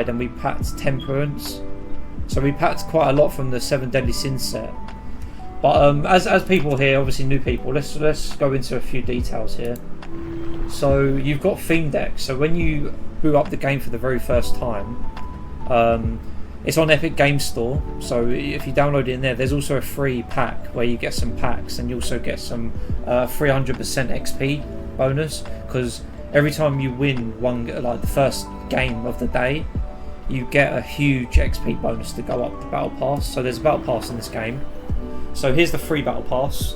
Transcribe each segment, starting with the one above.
and we packed Temperance. So we packed quite a lot from the 7 Deadly Sins set. But as people here, obviously new people, let's go into a few details here. So you've got theme decks. So when you boot up the game for the very first time, it's on Epic Game Store. So if you download it in there, there's also a free pack where you get some packs, and you also get some 300% XP bonus, because every time you win one, like the first game of the day, you get a huge XP bonus to go up the battle pass. So there's a battle pass in this game. So here's the free battle pass.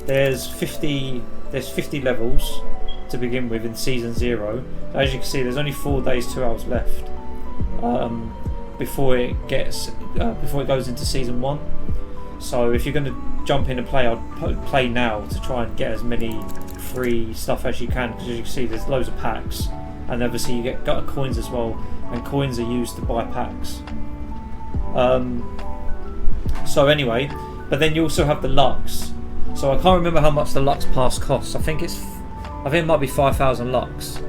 There's 50 levels to begin with in season 0. As you can see, there's only 4 days 2 hours left before it goes into season 1. So if you're going to jump in and play, I'd play now to try and get as many free stuff as you can, because as you can see, there's loads of packs, and obviously you get gutter coins as well, and coins are used to buy packs. So anyway, but then you also have the Lux. So I can't remember how much the Lux pass costs. I think it might be 5,000 Lux,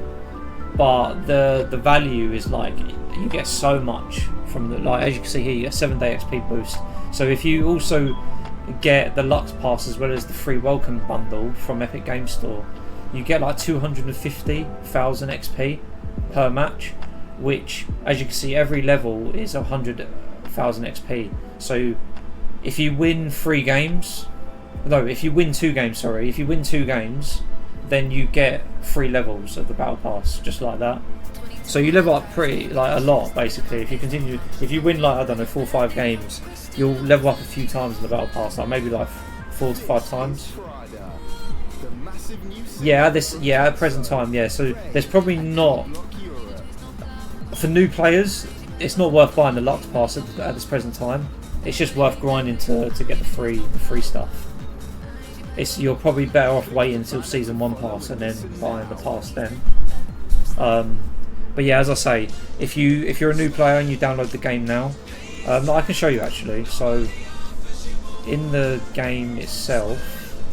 but the value is like, you get so much from the, like as you can see here, you get a 7-day XP boost. So if you also get the Lux pass as well as the free welcome bundle from Epic Game Store, you get like 250,000 XP per match, which as you can see, every level is 100,000 XP. So if you win 2 games, then you get 3 levels of the battle pass, just like that. So you level up pretty, like, a lot basically. If you win, like, I don't know, 4 or 5 games, you'll level up a few times in the battle pass, like maybe like 4 to 5 times. Yeah, at present time, yeah. So there's probably not, for new players, it's not worth buying the Lux pass at this present time. It's just worth grinding to get the free stuff. You're probably better off waiting until season 1 pass and then buying the pass then. But yeah, as I say, if you're a new player and you download the game now, I can show you actually. So in the game itself,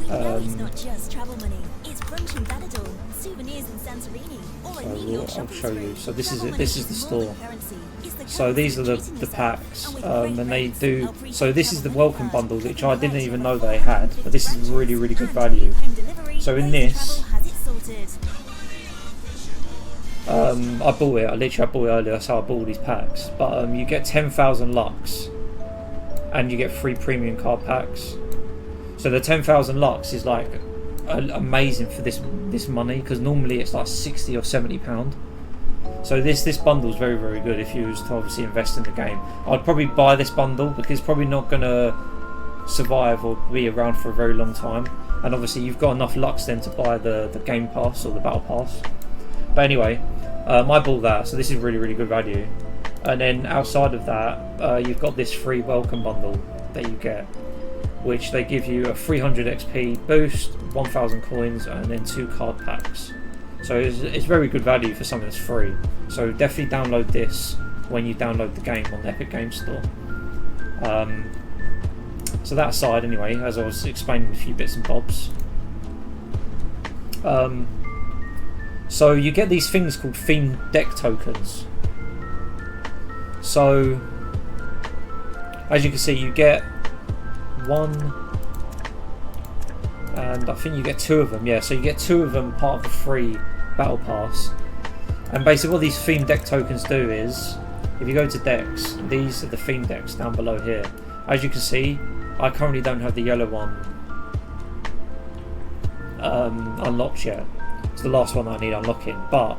it's not just travel money, it's brunch in Benidorm, souvenirs in Santorini, or a New York shopping show you. spree. So this is it. Travel This money is the is more store. than currency. It's the So these are currency the chasing packs, us out. and they with do. great So this is the rates, welcome travel bundle, plan, which I didn't direct even know from they had, but this is really good and value. home delivery, So in Lazy this, Travel has it sorted. I bought it. I bought it earlier. That's how I bought these packs. But you get 10,000 Lux, and you get 3 premium card packs. So the 10,000 Lux is like amazing for this money, because normally it's like 60 or 70 pound. So this bundle is very good if you was to obviously invest in the game. I'd probably buy this bundle because it's probably not gonna survive or be around for a very long time. And obviously you've got enough Lux then to buy the game pass or the battle pass. But anyway, I bought that, so this is really good value. And then outside of that, you've got this free welcome bundle that you get, which they give you a 300 XP boost, 1,000 coins, and then 2 card packs. So it's very good value for something that's free. So definitely download this when you download the game on the Epic Game Store. So that aside, anyway, as I was explaining a few bits and bobs. So you get these things called theme deck tokens. So as you can see, you get 1, and I think you get 2 of them. Yeah, so you get 2 of them part of the free battle pass. And basically what these theme deck tokens do is, if you go to decks, these are the theme decks down below here. As you can see, I currently don't have the yellow one unlocked yet. It's the last one I need unlocking, but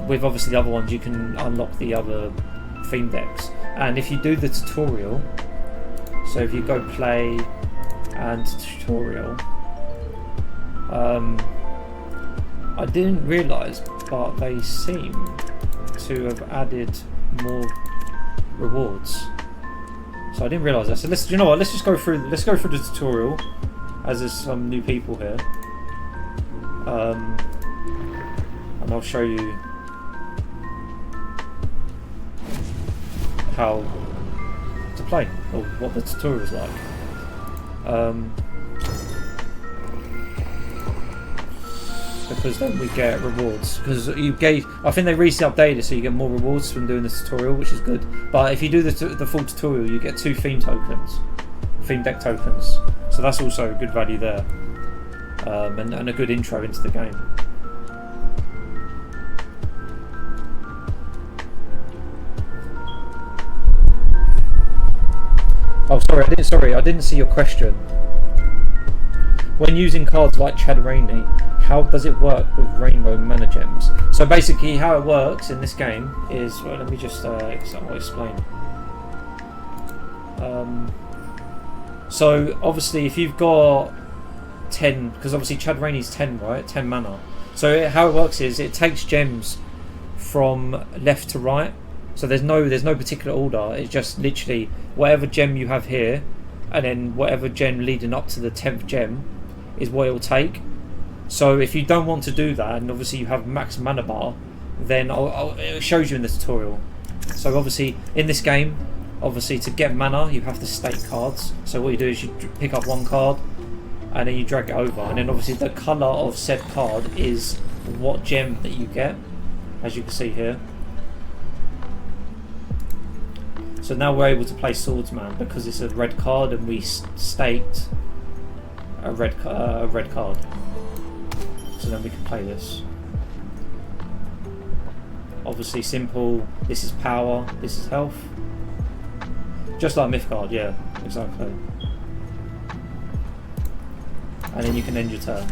with obviously the other ones you can unlock the other theme decks. And if you do the tutorial, so if you go play and tutorial, I didn't realise, but they seem to have added more rewards. So I didn't realise that. So you know what? Let's just go through. Let's go through the tutorial, as there's some new people here, and I'll show you how to play, or what the tutorial is like. because then we get rewards. Because I think they recently updated it so you get more rewards from doing the tutorial, which is good. But if you do the full tutorial, you get 2 theme tokens, theme deck tokens. So that's also a good value there, and a good intro into the game. Oh, sorry, I didn't see your question. When using cards like Raini, how does it work with rainbow mana gems? So basically how it works in this game is, well, let me just I'll explain. So obviously if you've got 10, because obviously Raini's 10, right? 10 mana. So how it works is it takes gems from left to right. So there's no particular order. It's just literally whatever gem you have here, and then whatever gem leading up to the 10th gem is what it will take. So if you don't want to do that, and obviously you have max mana bar, then it shows you in the tutorial. So obviously in this game, obviously to get mana you have to stake cards. So what you do is you pick up one card and then you drag it over, and then obviously the colour of said card is what gem that you get, as you can see here. So now we're able to play Swordsman because it's a red card and we staked a red card. So then we can play this. Obviously simple, this is power, this is health. Just like Mythgard, yeah, exactly. And then you can end your turn.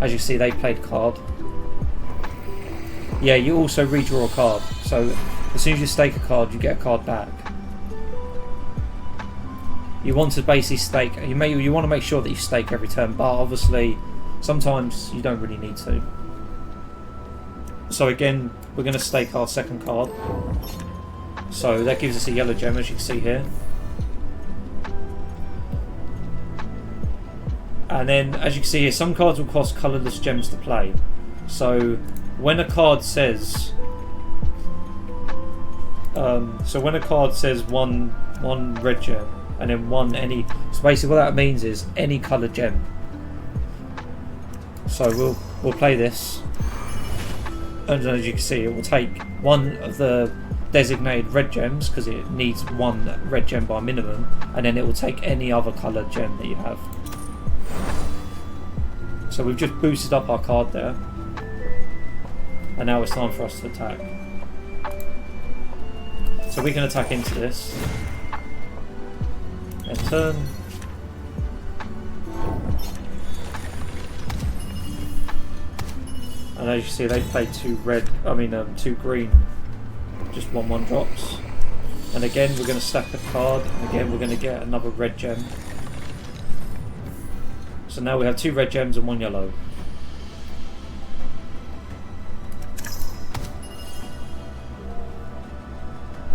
As you see, they played card. Yeah, you also redraw a card. So as soon as you stake a card, you get a card back. You want to basically stake. You want to make sure that you stake every turn, but obviously sometimes you don't really need to. So again, we're going to stake our second card. So that gives us a yellow gem, as you can see here. And then, as you can see here, some cards will cost colourless gems to play. So when a card says, one red gem and then one any, so basically what that means is any coloured gem. So we'll play this, and as you can see, it will take one of the designated red gems because it needs one red gem by minimum, and then it will take any other coloured gem that you have. So we've just boosted up our card there, and now it's time for us to attack. So we can attack into this. End turn. And as you see, they played two green, just 1/1 drops. And again, we're going to stack a card, and again, we're going to get another red gem. So now we have 2 red gems and 1 yellow.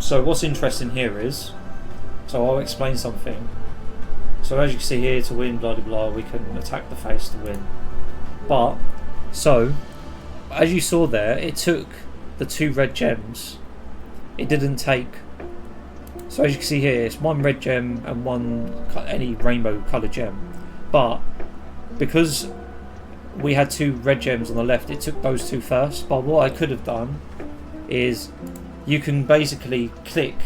So what's interesting here is, so I'll explain something. So as you can see here, to win, blah blah blah, we can attack the face to win. But, so, as you saw there, it took the 2 red gems. It didn't take, so as you can see here, it's 1 red gem and 1 any rainbow coloured gem. But because we had 2 red gems on the left, it took those 2 first. But what I could have done is, you can basically click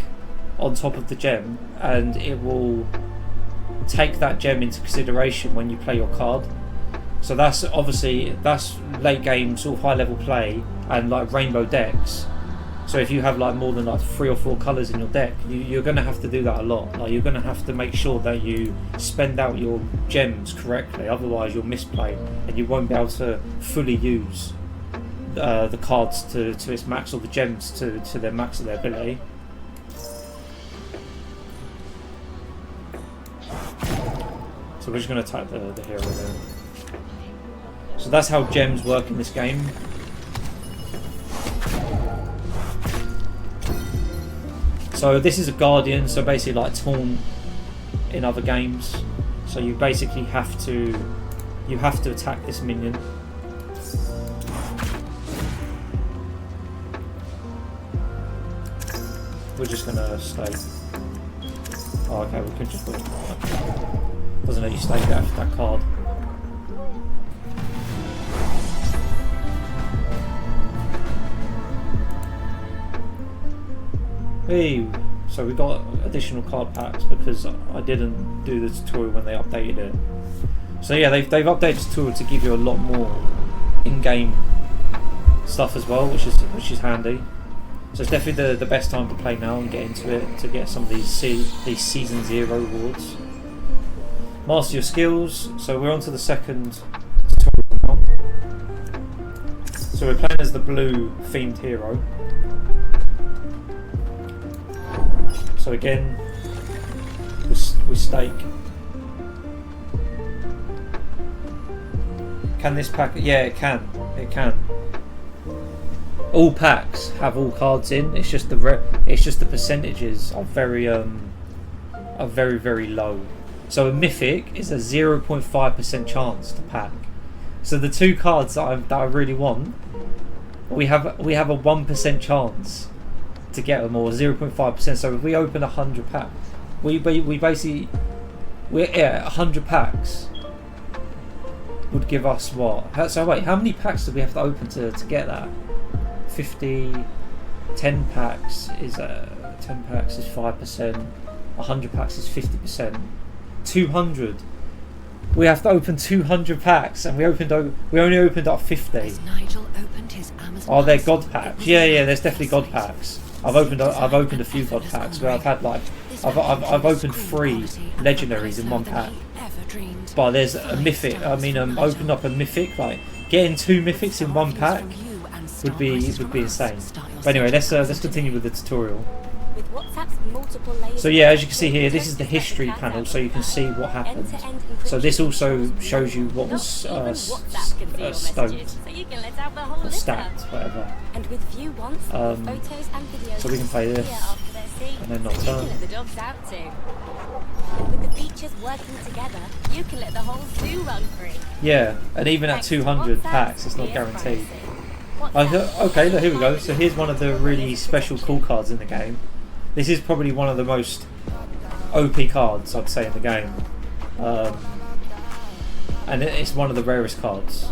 on top of the gem and it will take that gem into consideration when you play your card. So that's obviously, that's late game sort of high level play and like rainbow decks. So if you have like more than like 3 or 4 colours in your deck, you're going to have to do that a lot. Like you're going to have to make sure that you spend out your gems correctly, otherwise you'll misplay and you won't be able to fully use the cards to its max, or the gems to their max of their ability. So we're just going to attack the hero there. So that's how gems work in this game. So this is a guardian, so basically like taunt in other games. So you basically have to attack this minion. We're just gonna stay. Oh, okay, we can just win. Doesn't let you stake it after that card. Hey, so we got additional card packs because I didn't do the tutorial when they updated it. So yeah, they've updated the tutorial to give you a lot more in-game stuff as well, which is handy. So it's definitely the best time to play now and get into it to get some of these season 0 rewards. Master your skills. So we're on to the second tutorial now. So we're playing as the blue themed hero. So again, we stake. Can this pack? Yeah, it can. It can. All packs have all cards in. It's just the percentages are very very low. So a mythic is a 0.5% chance to pack. So the two cards that I really want, we have a 1% chance to get them, or 0.5%. So if we open 100 packs, we basically 100 packs would give us what? So wait, how many packs do we have to open to get that? 50, 10 packs is 10 packs is 5%. 100 packs is 50%. 200. We have to open 200 packs, and we only opened up 50. Are there god packs? Yeah, there's definitely god packs. I've opened a few god packs where I've had I've opened 3 legendaries in one pack. But there's a mythic. I mean, opened up a mythic. Like getting 2 mythics in one pack would be insane. But anyway, let's continue with the tutorial. So yeah, as you can see here, this is the history panel, so you can see what happened. So this also shows you what was stoked, or stacked, whatever. So we can play this, and then not turn. With the features working together, you can let the whole zoo run free. Yeah, and even at 200 packs, it's not guaranteed. Okay, look, here we go. So here's one of the really special cool cards in the game. This is probably one of the most OP cards, I'd say, in the game. And it's one of the rarest cards.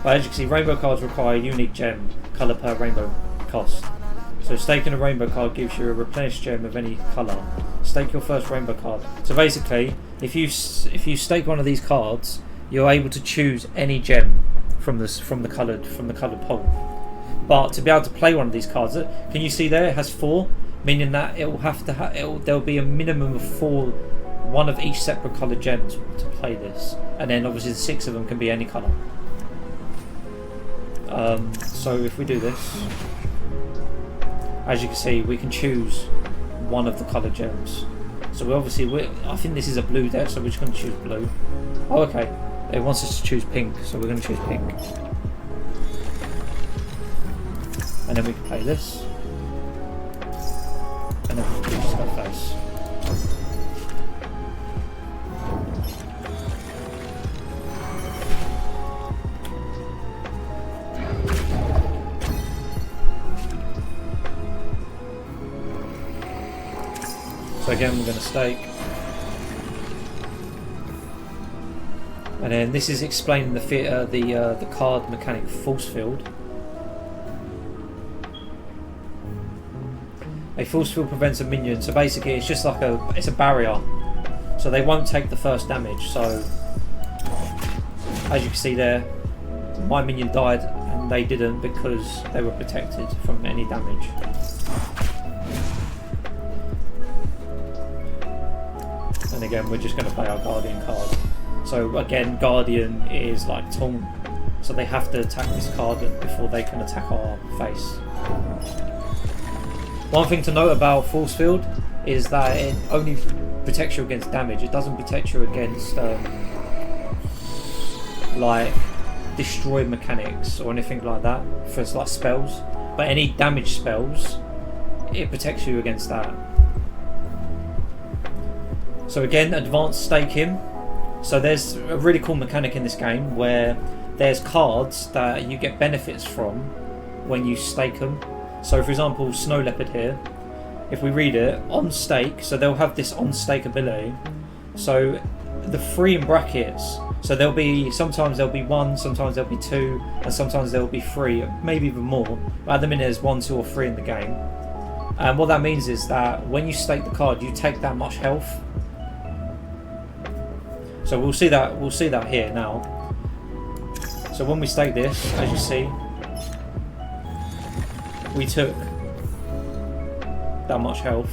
But as you can see, rainbow cards require a unique gem, colour per rainbow cost. So staking a rainbow card gives you a replenished gem of any colour. Stake your first rainbow card. So basically, if you stake one of these cards, you're able to choose any gem from the coloured pool. But to be able to play one of these cards, can you see there? It has 4, meaning that it will have to there'll be a minimum of 4, one of each separate coloured gems to play this, and then obviously the 6 of them can be any colour. So if we do this, as you can see, we can choose one of the coloured gems. So I think this is a blue deck, so we're just going to choose blue. Oh, okay. It wants us to choose pink, so we're going to choose pink. And then we can play this. And then we can choose our face. So again, we're going to stake. And then this is explaining the card mechanic force field. A force field prevents a minion, so basically it's just like it's a barrier, so they won't take the first damage. So as you can see there, my minion died and they didn't because they were protected from any damage. And again, we're just going to play our Guardian card. So again, Guardian is like taunt, so they have to attack this card before they can attack our face. One thing to note about Force Field is that it only protects you against damage. It doesn't protect you against like destroy mechanics or anything like that for like spells. But any damage spells, it protects you against that. So again, advanced staking. So there's a really cool mechanic in this game where there's cards that you get benefits from when you stake them. So for example, Snow Leopard here, if we read it, on stake, so they'll have this on stake ability. So the 3 in brackets. So there'll be sometimes there'll be 1, sometimes there'll be 2, and sometimes there'll be 3, maybe even more. But at the minute there's 1, 2, or 3 in the game. And what that means is that when you stake the card, you take that much health. So we'll see that here now. So when we stake this, as you see, we took that much health,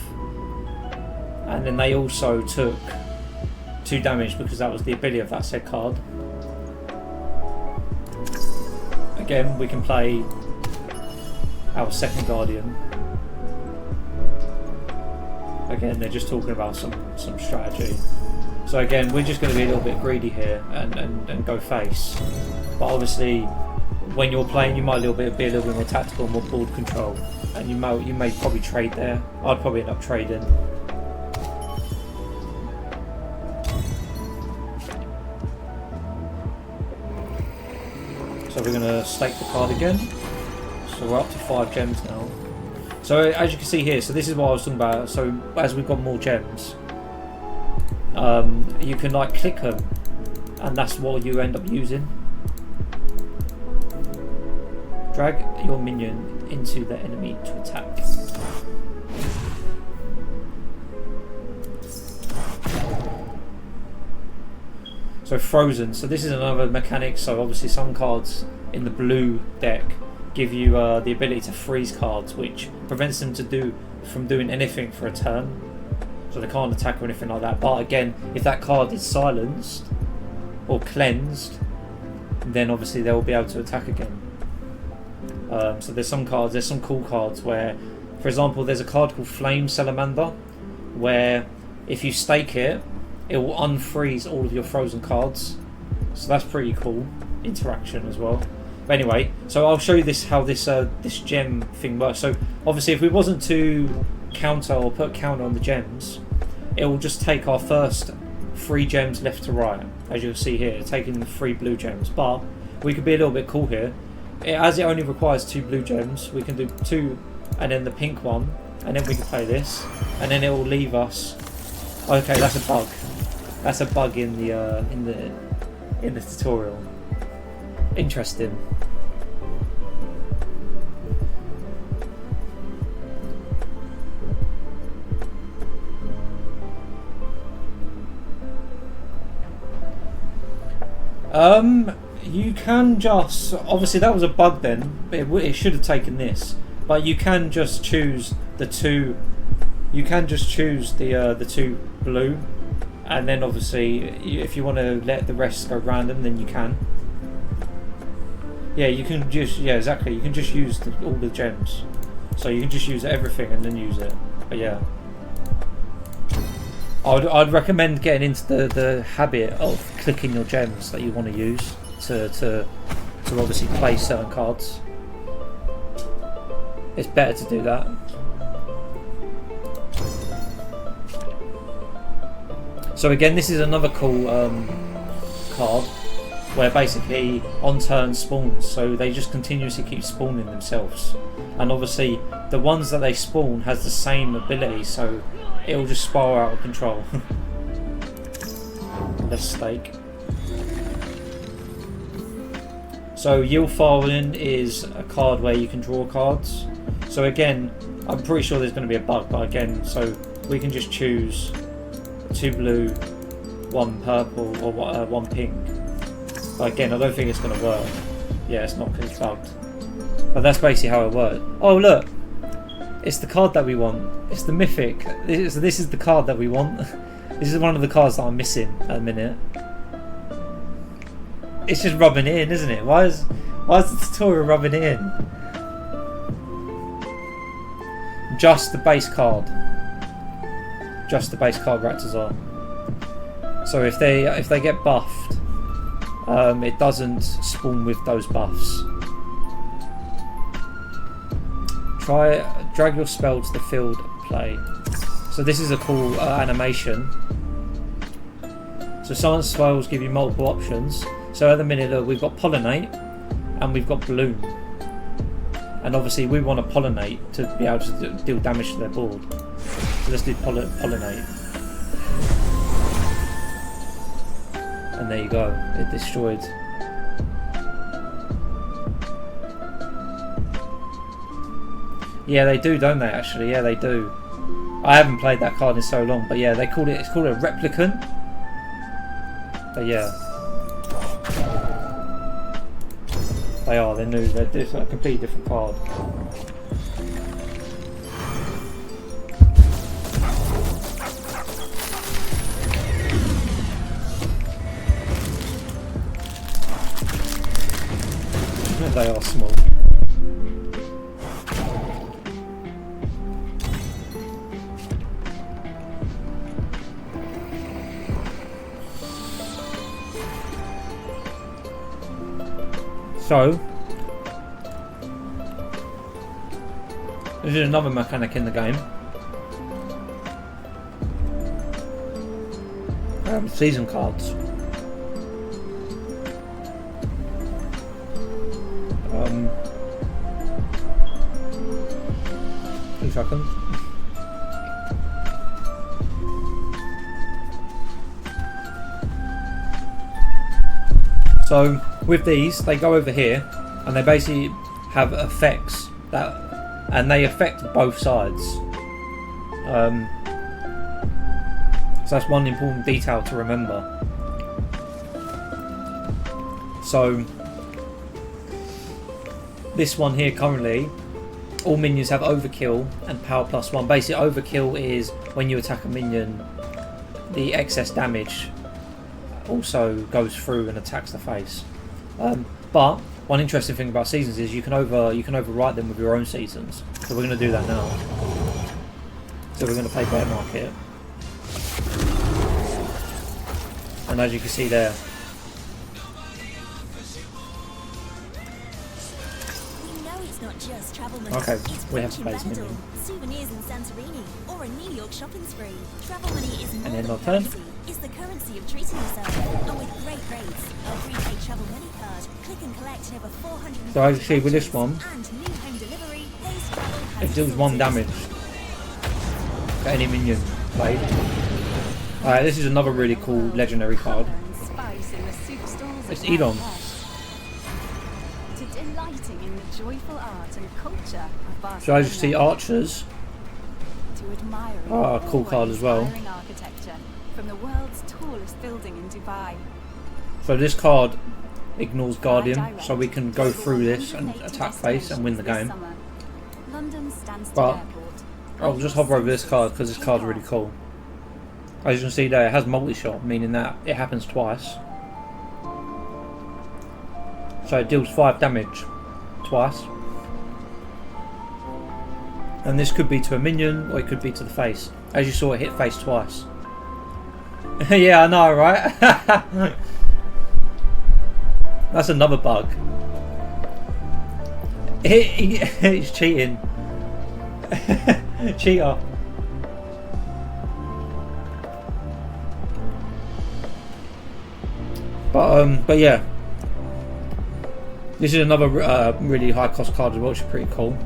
and then they also took 2 damage because that was the ability of that said card. Again, we can play our second Guardian. Again, they're just talking about some strategy. So again, we're just going to be a little bit greedy here and go face. But obviously, when you're playing, you might be a little bit more tactical and more board control, and you may probably trade there. I'd probably end up trading. So we're going to stake the card again. So we're up to 5 gems now. So as you can see here, so this is what I was talking about. So as we've got more gems, you can like click them, and that's what you end up using. Drag your minion into the enemy to attack. So frozen. So this is another mechanic. So obviously some cards in the blue deck give you the ability to freeze cards, which prevents them from doing anything for a turn. So they can't attack or anything like that. But again, if that card is silenced or cleansed, then obviously they will be able to attack again. So there's some cool cards where, for example, there's a card called Flame Salamander, where if you stake it, it will unfreeze all of your frozen cards. So that's pretty cool interaction as well. But anyway, so I'll show you how this gem thing works. So obviously, if we wasn't to counter or put counter on the gems, it will just take our first 3 gems left to right, as you'll see here, taking the 3 blue gems. But we could be a little bit cool here. As it only requires 2 blue gems, we can do 2 and then the pink one, and then we can play this, and then it will leave us. Okay, that's a bug. That's a bug in the tutorial. Interesting. You can just, obviously that was a bug then, but it should have taken this. But you can just choose the 2. You can just choose the 2 blue, and then obviously if you want to let the rest go random, then you can. Yeah, you can just, yeah, exactly. You can just use all the gems. So you can just use everything and then use it. But yeah, I'd recommend getting into the habit of clicking your gems that you want to use to obviously play certain cards. It's better to do that. So again, this is another cool card, where basically on turn spawns, so they just continuously keep spawning themselves, and obviously the ones that they spawn has the same ability, so it will just spiral out of control. Let's stake. So yield filing is a card where you can draw cards. So again, I'm pretty sure there's going to be a bug, but again, so we can just choose 2 blue, 1 purple, or 1 pink. But again, I don't think it's going to work. Yeah, it's not because it's bugged. But that's basically how it works. Oh look! It's the card that we want. It's the mythic. This is the card that we want. This is one of the cards that I'm missing at the minute. It's just rubbing it in, isn't it? Why is the tutorial rubbing it in? Just the base card. Just the base card Ratazar. So if they get buffed, it doesn't spawn with those buffs. Drag your spell to the field play. So this is a cool animation. So some spells give you multiple options. So at the minute, look, we've got Pollinate and we've got Bloom. And obviously we want to Pollinate to be able to deal damage to their board. So let's do Pollinate. there you go. It destroyed. Yeah, they do, don't they? Actually, yeah, they do. I haven't played that card in so long, but yeah, they call it. It's called a replicant. But yeah, they are. They're new. They're a completely different card. They are small. So, this is another mechanic in the game. Season cards. 2 seconds. So with these, they go over here, and they basically have effects that, and they affect both sides. So that's one important detail to remember. So this one here currently, all minions have overkill and power +1. Basically, overkill is when you attack a minion, the excess damage also goes through and attacks the face. But one interesting thing about seasons is you can overwrite them with your own seasons. So we're going to do that now. So we're going to play Bear Market, and as you can see there, just travel money. okay, it's we have to play Benidorm, minion. souvenirs in Santorini, or a New York shopping spree. Travel money is more And then than our turn. currency. It's the currency of treating yourself. And with great rates, a prepaid travel money card, click and collect over 400. So as you see with this one, and new home delivery, Pace Travel has it deals 1 damage for any minion played. This is another really cool legendary card. It's Edom. Delighting in the joyful art and culture of Barcelona. So as you see, archers To admire are a cool card as well. architecture from the world's tallest building in Dubai. So this card ignores Guardian, so we can go through this and attack face and win the game. London Stansted But Airport. I'll just hover over this card because this card's really cool. As you can see there, it has multi-shot, meaning that it happens twice. So it deals 5 damage twice. And this could be to a minion, or it could be to the face. As you saw, it hit face twice. Yeah, I know, right? That's another bug. He's cheating. Cheater. But yeah. This is another really high cost card as well, which is pretty cool.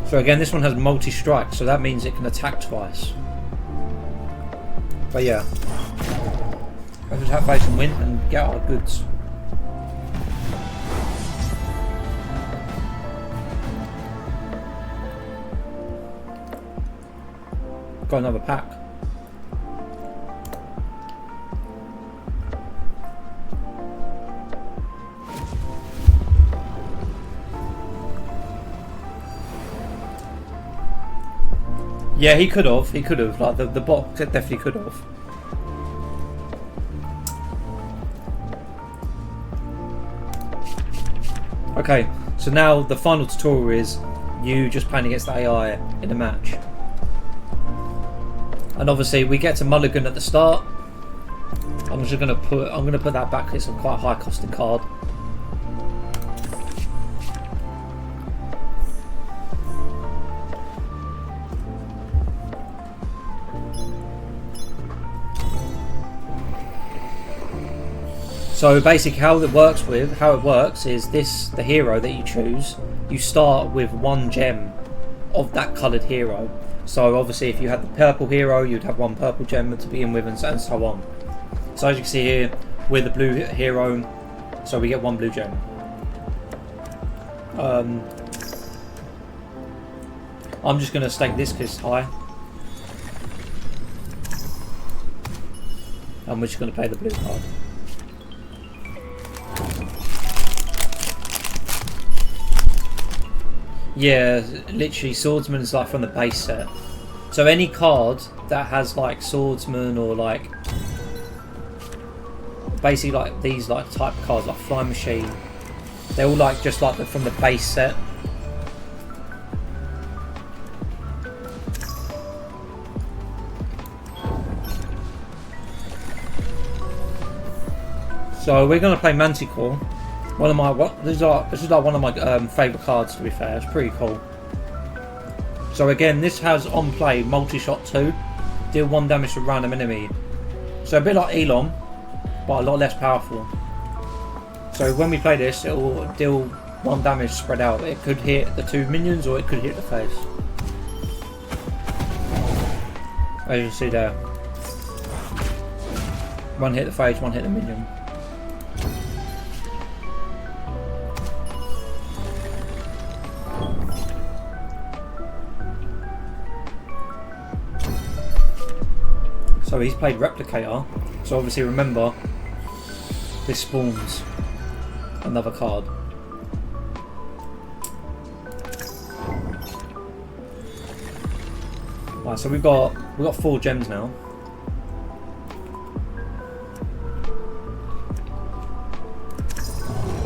So again, this one has multi-strike, so that means it can attack twice. But yeah, let's attack face and win and get our goods. Got another pack. Yeah, he could have. He could have. Like the bot definitely could have. Okay, so now the final tutorial is you just playing against the AI in a match. And obviously we get to mulligan at the start. I'm gonna put that back. It's a quite high costing card. So basically how it works is the hero that you choose, you start with 1 gem of that coloured hero. So obviously if you had the purple hero, you'd have 1 purple gem to begin with, and so on. So as you can see here, we're the blue hero, so we get 1 blue gem. I'm just going to stake this because it's high. And we're just going to play the blue card. Yeah, literally swordsman's like from the base set. So any card that has like swordsman or like basically like these like type cards like flying machine, they're all like just like from the base set. So we're gonna play Manticore. One of my this is like one of my favourite cards, to be fair. It's pretty cool. So again, this has on play multi-shot 2, deal 1 damage to random enemy. So a bit like Elon, but a lot less powerful. So when we play this, it will deal 1 damage spread out. It could hit the 2 minions or it could hit the face. As you can see there, 1 hit the face, 1 hit the minion. So he's played Replicator, so obviously remember, this spawns another card. Right, so we've got 4 gems now.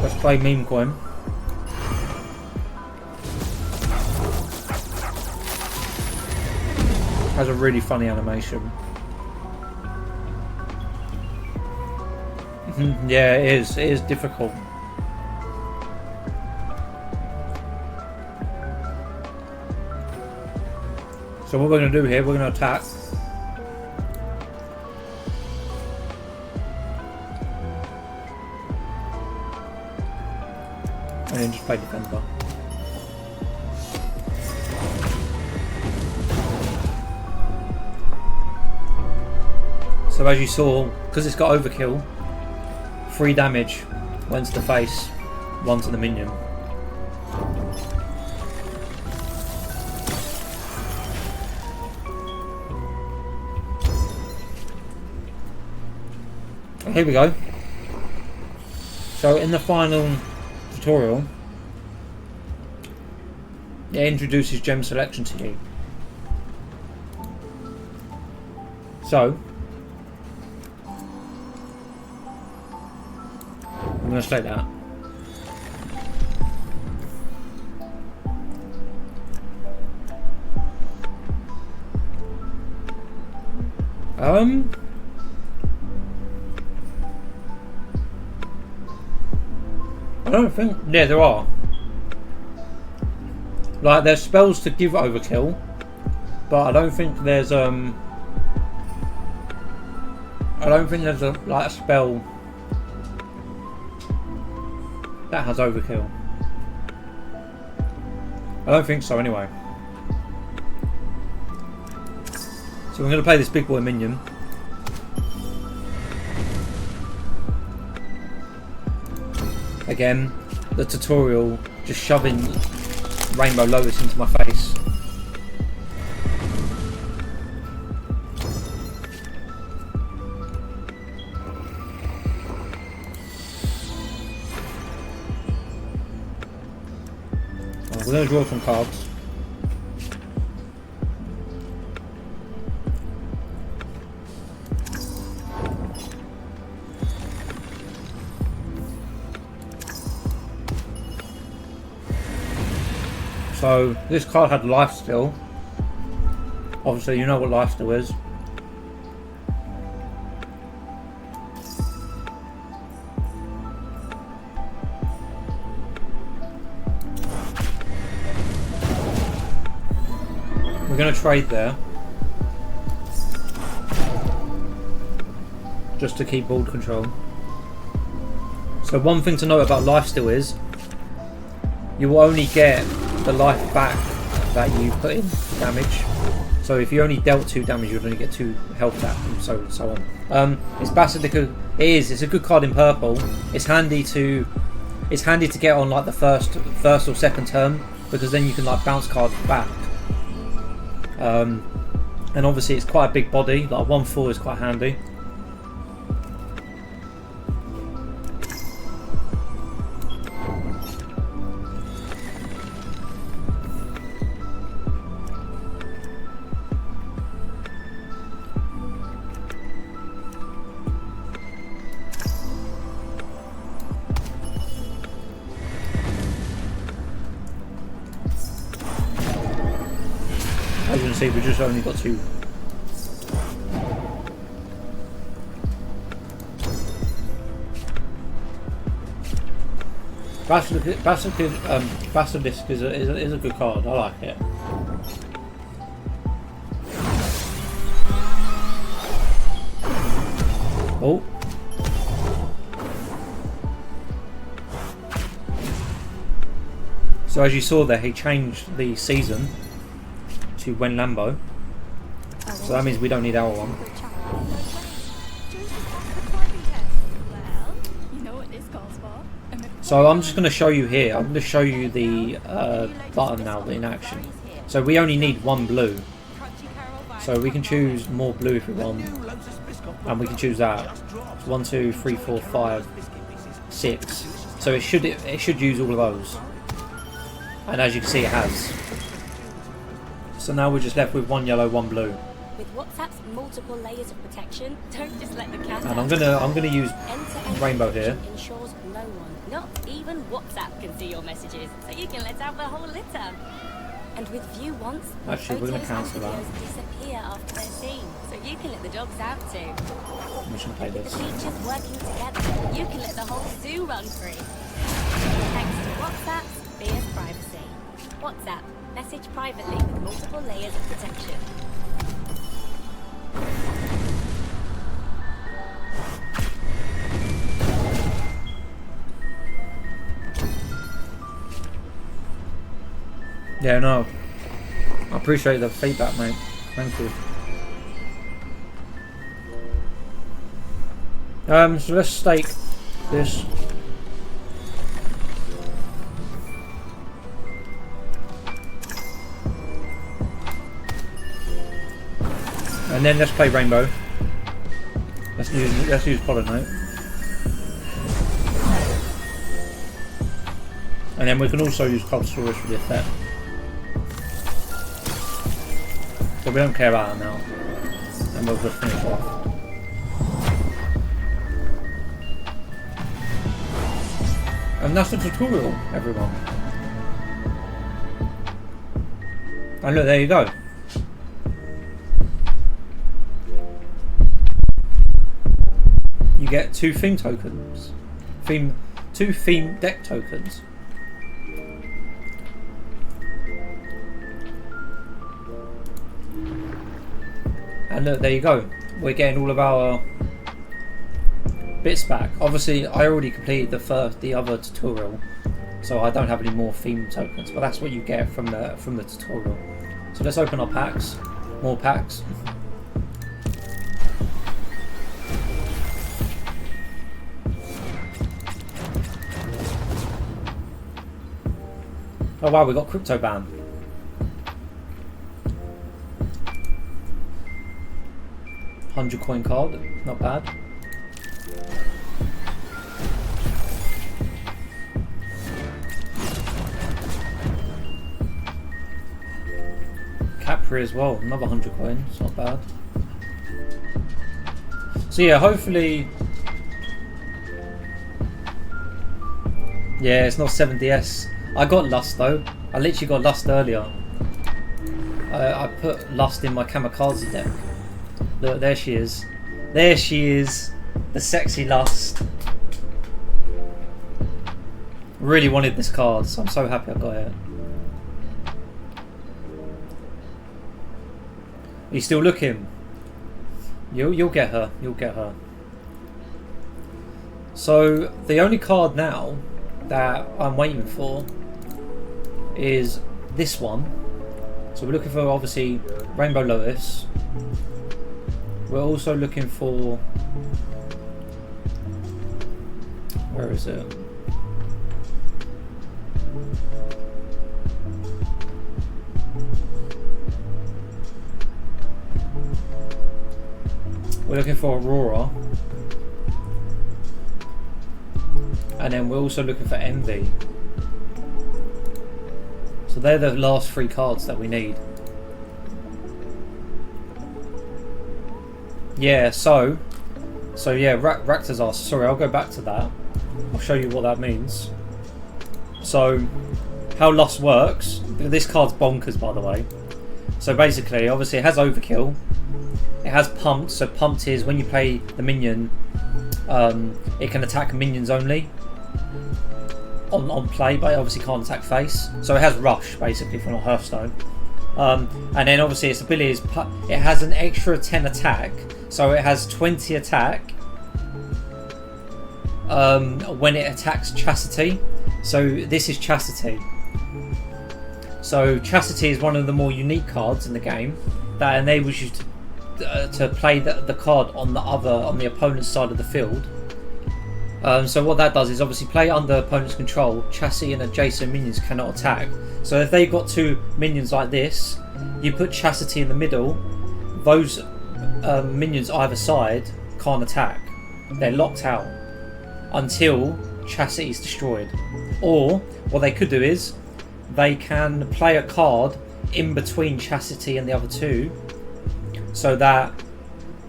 Let's play Meme Coin. Has a really funny animation. Yeah, it is. It is difficult. So what we're going to do here, we're going to attack. And then just play defender. So as you saw, because it's got overkill, 3 damage, 1 to the face, 1 to the minion. Here we go. So in the final tutorial, it introduces gem selection to you. So I'm going to state that. I don't think... Yeah, there are. Like, there's spells to give overkill, but I don't think there's a like a spell that has overkill. I don't think so anyway. So we're going to play this big boy minion. Again, the tutorial just shoving Rainbow Lotus into my face. We're going to draw some cards. So this card had lifesteal. Obviously you know what lifesteal is. We're going to trade there, just to keep board control. So one thing to note about lifesteal is you will only get the life back that you put in damage. So if you only dealt 2 damage, you'd only get 2 health back, and so on. It's Basilica. It's a good card in purple. It's handy to get on like the first or second turn, because then you can like bounce cards back. And obviously it's quite a big body. Like 1/4 is quite handy. As you can see, we've just only got 2. Basilisk is a good card. I like it. Oh. So as you saw there, he changed the season to when Lambo. So that means we don't need our one. So I'm just going to show you here. I'm going to show you the button now in action. So we only need 1 blue. So we can choose more blue if we want, and we can choose that. 1, 2, 3, 4, 5, 6. So it should use all of those. And as you can see, it has. So now we're just left with 1 yellow, 1 blue. With WhatsApp's multiple layers of protection, don't just let the cat And out. I'm gonna use rainbow here. Ensures no one, not even WhatsApp, can see your messages, so you can let out the whole litter. And with View Once, Actually, we're gonna photos cancel and that. videos disappear after they're seen, so you can let the dogs out too. We should play With this. the features working together, you can let the whole zoo run free. Thanks to WhatsApp's fierce privacy. WhatsApp, message privately with multiple layers of protection. Yeah, no. I appreciate the feedback, mate. Thank you. So let's stake this. And then let's play rainbow. Let's use pollinate. And then we can also use cold storage for the effect. So we don't care about that now. And we'll just finish off. And that's the tutorial, everyone. And look, there you go. You get 2 theme tokens. 2 theme deck tokens. And look, there you go. We're getting all of our bits back. Obviously, I already completed the other tutorial, so I don't have any more theme tokens. But that's what you get from the tutorial. So let's open our packs. More packs. Oh wow, we got crypto ban. $100 card, not bad. Capri as well, another 100 coins, not bad. So yeah, hopefully. Yeah, it's not 7DS. I got Lust though. I literally got Lust earlier. I put Lust in my Kamikaze deck. Look, there she is. There she is. The sexy Lust. Really wanted this card, so I'm so happy I got it. Are you still looking? You'll get her. You'll get her. So the only card now that I'm waiting for is this one. So we're looking for obviously Rainbow Lotus. We're also looking for, where is it? We're looking for Aurora. And then we're also looking for Envy. So they're the last 3 cards that we need. Yeah, so yeah, Rakta's asked. Sorry, I'll go back to that. I'll show you what that means. So, how Lust works. This card's bonkers, by the way. So basically, obviously it has Overkill. It has Pumped. So Pumped is when you play the minion, it can attack minions only on play, but it obviously can't attack face. So it has Rush, basically, from a Hearthstone. And then obviously its ability is, it has an extra 10 attack. So it has 20 attack when it attacks Chastity. So this is Chastity. So Chastity is one of the more unique cards in the game that enables you to play the card on the opponent's side of the field. So what that does is obviously play under opponent's control. Chassis and adjacent minions cannot attack. So if they've got 2 minions like this, you put Chastity in the middle. Those minions either side can't attack. They're locked out until Chastity is destroyed. Or what they could do is they can play a card in between Chastity and the other 2, so that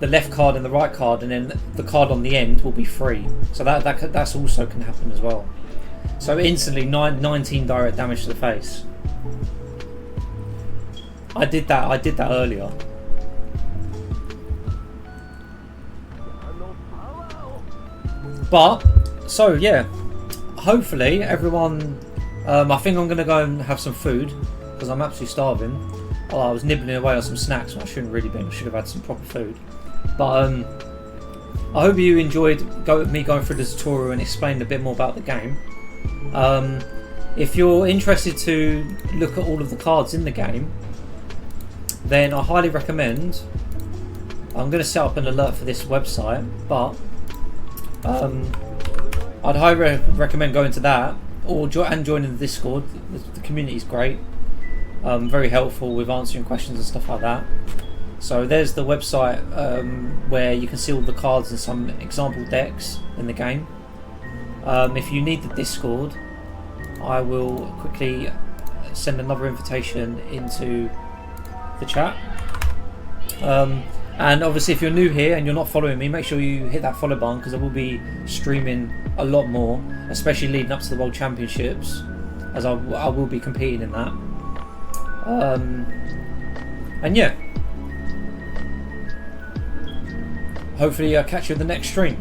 the left card and the right card, and then the card on the end will be free. So that's also can happen as well. So instantly 19 direct damage to the face. I did that earlier. But so yeah, hopefully everyone. I think I'm gonna go and have some food because I'm absolutely starving. Oh, I was nibbling away on some snacks when I shouldn't really been. I should have had some proper food. But I hope you enjoyed me going through the tutorial and explaining a bit more about the game. If you're interested to look at all of the cards in the game, then I highly recommend. I'm going to set up an alert for this website, but I'd highly recommend going to that or joining the Discord. The community is great, very helpful with answering questions and stuff like that. So there's the website where you can see all the cards and some example decks in the game. If you need the Discord, I will quickly send another invitation into the chat. And obviously if you're new here and you're not following me, make sure you hit that follow button because I will be streaming a lot more, especially leading up to the World Championships, as I will be competing in that. And yeah, hopefully I'll catch you in the next stream.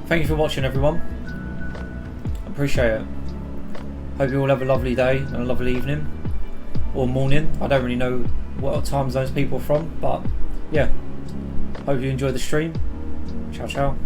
Thank you for watching, everyone. Appreciate it. Hope you all have a lovely day and a lovely evening or morning. I don't really know what time zones people are from, but yeah, hope you enjoy the stream. Ciao ciao.